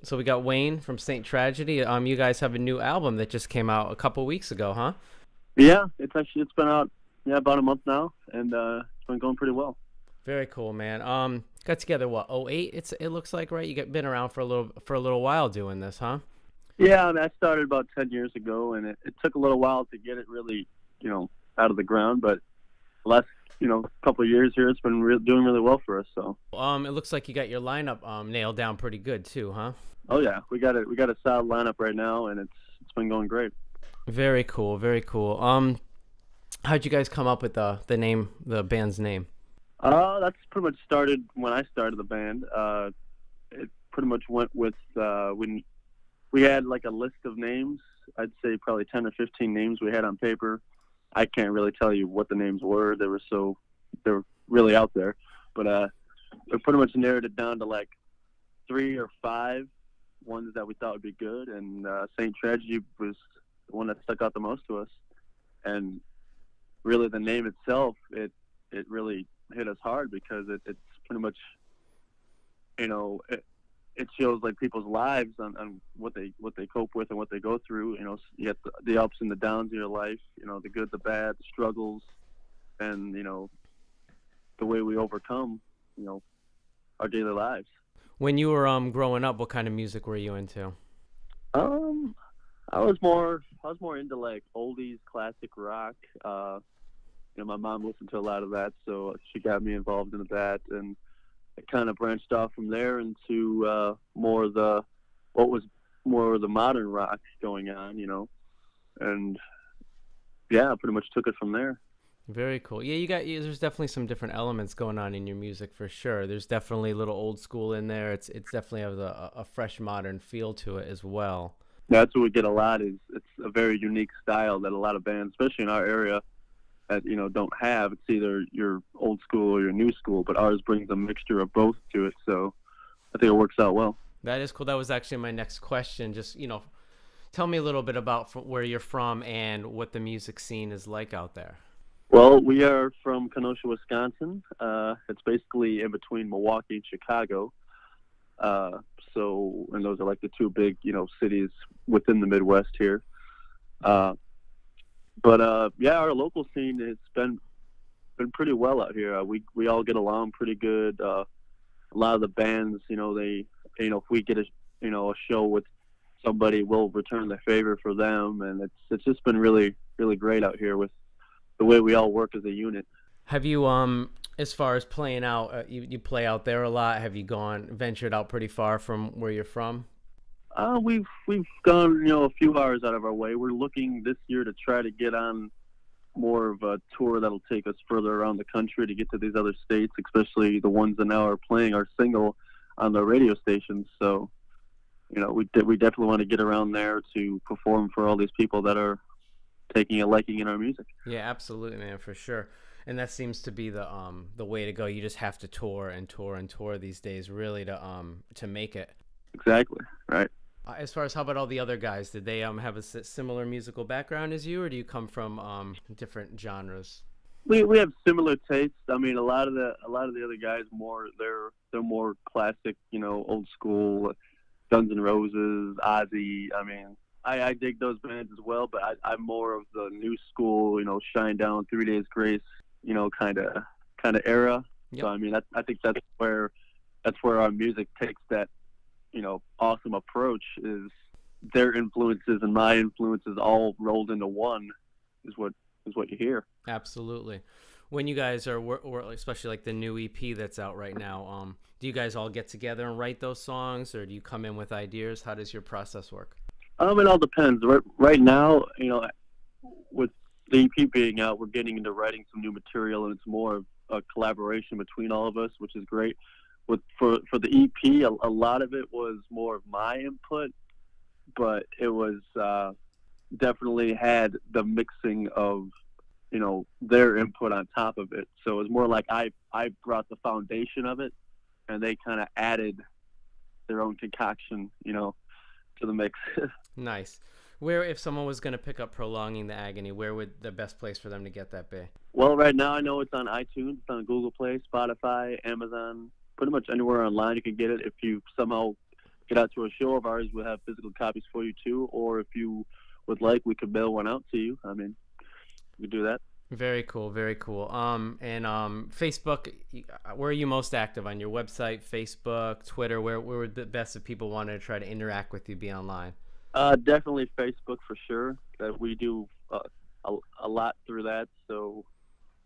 So we got Wayne from Saint Tragedy. You guys have a new album that just came out a couple weeks ago, huh? Yeah, it's been out about a month now, and it's been going pretty well. Very cool, man. Got together what? Oh 08. It looks like, right? You got been around for a little while doing this, huh? Yeah, I mean, I started about 10 years ago, and it took a little while to get it really, out of the ground. But the last, couple of years here, it's been doing really well for us. So. It looks like you got your lineup nailed down pretty good too, huh? Oh yeah, we got a solid lineup right now, and it's been going great. Very cool, very cool. How'd you guys come up with the name, the band's name? That's pretty much started when I started the band. It pretty much went with when we had like a list of names. I'd say probably 10 or 15 names we had on paper. I can't really tell you what the names were. They were really out there, but we pretty much narrowed it down to like 3 or 5 ones that we thought would be good, and Saint Tragedy was the one that stuck out the most to us. And really, the name itself, it really hit us hard because it's pretty much, it shows like people's lives on what they cope with and what they go through. You have the ups and the downs in your life, the good, the bad, the struggles, and the way we overcome, our daily lives. When you were growing up, what kind of music were you into? I was more into like oldies, classic rock. My mom listened to a lot of that, so she got me involved in that, and it kind of branched off from there into more of the modern rock going on, and yeah, I pretty much took it from there. Very cool. Yeah, there's definitely some different elements going on in your music for sure. There's definitely a little old school in there. It's definitely has a fresh modern feel to it as well. That's what we get a lot. Is it's a very unique style that a lot of bands, especially in our area, that don't have. It's either your old school or your new school, but ours brings a mixture of both to it. So I think it works out well. That is cool. That was actually my next question. Just tell me a little bit about where you're from and what the music scene is like out there. Well, we are from Kenosha, Wisconsin. It's basically in between Milwaukee and Chicago. And those are like the two big, cities within the Midwest here. Yeah, our local scene has been pretty well out here. We all get along pretty good. A lot of the bands, if we get a show with somebody, we'll return the favor for them, and it's just been really, really great out here with the way we all work as a unit. Have you, as far as playing out, you play out there a lot? Have you ventured out pretty far from where you're from? We've gone, a few hours out of our way. We're looking this year to try to get on more of a tour that'll take us further around the country to get to these other states, especially the ones that now are playing our single on the radio stations. So, we definitely want to get around there to perform for all these people that are taking a liking in our music. Yeah, absolutely, man, for sure. And that seems to be the way to go. You just have to tour and tour and tour these days, really, to make it. Exactly, right. As far as how about all the other guys? Did they have a similar musical background as you, or do you come from different genres? We have similar tastes. I mean, a lot of the other guys they're more classic, old school, Guns N' Roses, Ozzy. I mean, I dig those bands as well, but I'm more of the new school, Shine Down, 3 Days Grace, kind of era. Yep. So I mean, I think that's where our music takes that, awesome approach. Is their influences and my influences all rolled into one is what you hear. Absolutely. When you guys are, or especially like the new EP that's out right now, do you guys all get together and write those songs, or do you come in with ideas? How does your process work? It all depends. Right now, with the EP being out, we're getting into writing some new material, and it's more of a collaboration between all of us, which is great. For the EP, a lot of it was more of my input, but it was definitely had the mixing of their input on top of it. So it was more like I brought the foundation of it, and they kind of added their own concoction, to the mix. Nice. Where, if someone was going to pick up Prolonging the Agony, where would the best place for them to get that be? Well, right now I know it's on iTunes, it's on Google Play, Spotify, Amazon, pretty much anywhere online you can get it. If you somehow get out to a show of ours, we'll have physical copies for you too. Or if you would like, we could mail one out to you. I mean, we could do that. Very cool, very cool. And Facebook, where are you most active? On your website, Facebook, Twitter? Where would the best if people wanted to try to interact with you, be online? Definitely Facebook for sure. We do a lot through that. So,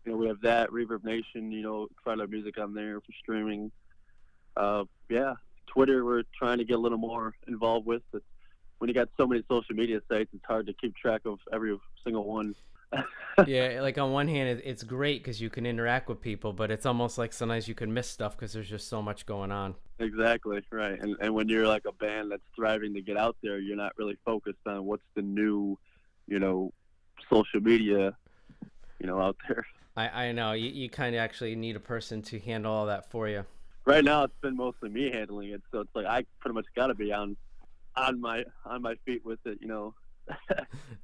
we have that, Reverb Nation, find our music on there for streaming. Yeah, Twitter we're trying to get a little more involved with. But when you got so many social media sites, it's hard to keep track of every single one. Yeah, like on one hand, it's great because you can interact with people, but it's almost like sometimes you can miss stuff because there's just so much going on. Exactly, right. And when you're like a band that's striving to get out there, you're not really focused on what's the new, social media, out there. I know. You kind of actually need a person to handle all that for you. Right now, it's been mostly me handling it, so it's like I pretty much got to be on my feet with it,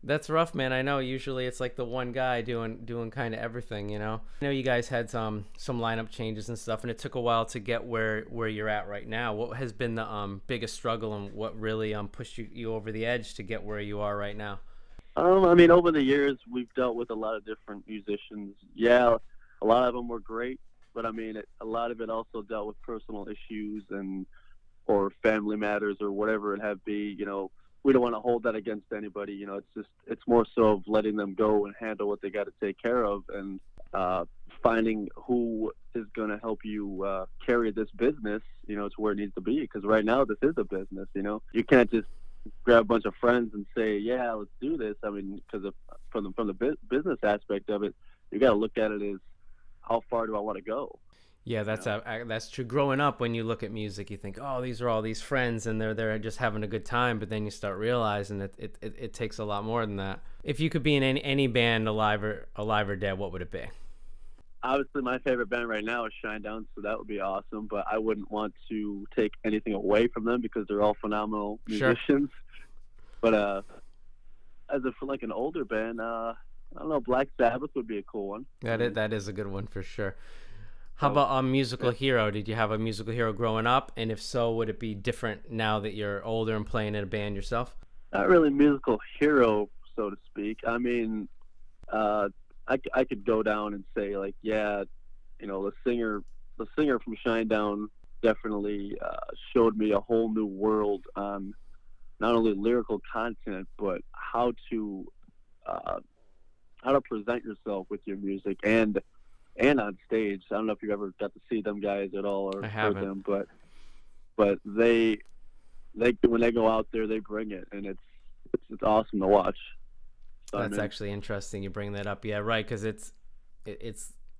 That's rough, man. I know. Usually, it's like the one guy doing kind of everything. I know you guys had some lineup changes and stuff, and it took a while to get where you're at right now. What has been the biggest struggle, and what really pushed you over the edge to get where you are right now? I mean, over the years, we've dealt with a lot of different musicians. Yeah, a lot of them were great, but I mean, a lot of it also dealt with personal issues or family matters or whatever it have be. We don't want to hold that against anybody. It's more so of letting them go and handle what they got to take care of, and finding who is going to help you carry this business, to where it needs to be. Because right now, this is a business. You can't just grab a bunch of friends and say, yeah, let's do this. I mean, because from the business aspect of it, you got to look at it as how far do I want to go. Yeah, that's true. Growing up, when you look at music, you think, oh, these are all these friends and they're just having a good time. But then you start realizing that it takes a lot more than that. If you could be in any band, alive or dead, what would it be? Obviously, my favorite band right now is Shinedown, so that would be awesome. But I wouldn't want to take anything away from them because they're all phenomenal musicians. Sure. But for like an older band, I don't know, Black Sabbath would be a cool one. That is a good one for sure. How about a musical hero? Did you have a musical hero growing up? And if so, would it be different now that you're older and playing in a band yourself? Not really musical hero, so to speak. I mean, I could go down and say, like, yeah, the singer from Shinedown definitely showed me a whole new world on not only lyrical content, but how to present yourself with your music and on stage. I don't know if you ever got to see them guys at all or heard them, but they when they go out there, they bring it, and it's awesome to watch. So, that's actually interesting. You bring that up, yeah, right? Because it's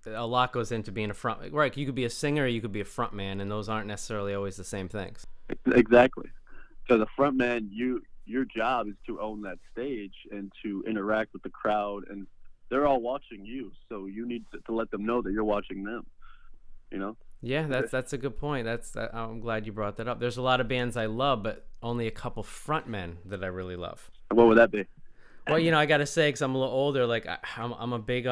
a lot goes into being a front. Right, you could be a singer, or you could be a front man, and those aren't necessarily always the same things. Exactly. So the front man, your job is to own that stage and to interact with the crowd, and they're all watching you, so you need to let them know that you're watching them. Yeah, that's a good point. I'm glad you brought that up. There's a lot of bands I love, but only a couple frontmen that I really love. What would that be? Well, I gotta say, because I'm a little older, like I'm a big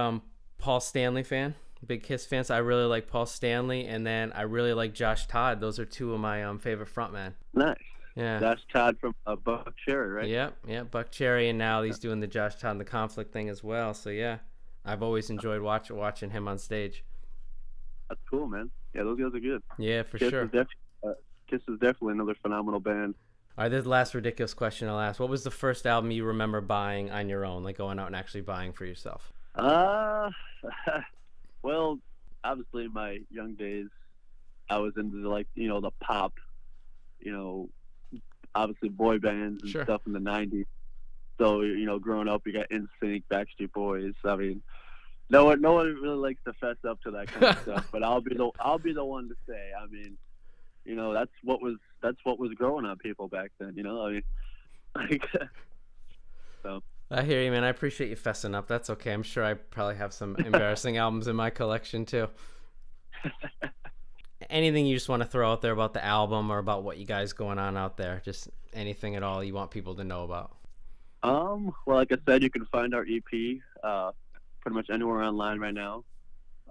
Paul Stanley fan, big Kiss fan. So I really like Paul Stanley, and then I really like Josh Todd. Those are two of my favorite frontmen. Nice. Yeah. Josh Todd from Buck Cherry, right? Yeah, Buck Cherry, and now he's doing the Josh Todd and the Conflict thing as well. So yeah, I've always enjoyed watching him on stage. That's cool, man. Yeah, those guys are good. Yeah, for sure. Kiss is definitely another phenomenal band. All right, this is the last ridiculous question I'll ask. What was the first album you remember buying on your own, like going out and actually buying for yourself? Well, obviously in my young days, I was into the pop, obviously boy bands and stuff in the 90s. So, growing up, you got NSYNC, Backstreet Boys. I mean, no one really likes to fess up to that kind of stuff, but I'll be the one to say. I mean, that's what was growing on people back then. I mean, so. I hear you, man. I appreciate you fessing up. That's okay. I'm sure I probably have some embarrassing albums in my collection too. Anything you just want to throw out there about the album or about what you guys going on out there? Just anything at all you want people to know about? Well, like I said, you can find our EP pretty much anywhere online right now.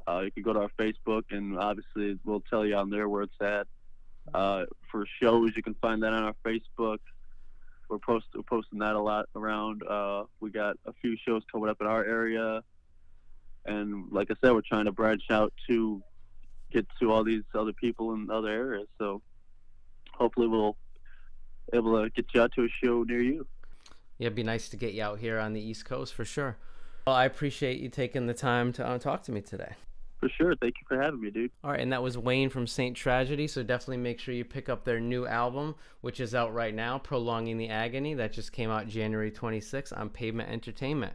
You can go to our Facebook, and obviously we'll tell you on there where it's at. For shows, you can find that on our Facebook. We're posting that a lot around. We got a few shows coming up in our area, and like I said, we're trying to branch out to get to all these other people in other areas. So hopefully we'll able to get you out to a show near you. Yeah, it'd be nice to get you out here on the East Coast for sure. Well, I appreciate you taking the time to talk to me today. For sure. Thank you for having me, dude. All right, and that was Wayne from Saint Tragedy, so definitely make sure you pick up their new album, which is out right now, Prolonging the Agony. That just came out January 26th on Pavement Entertainment.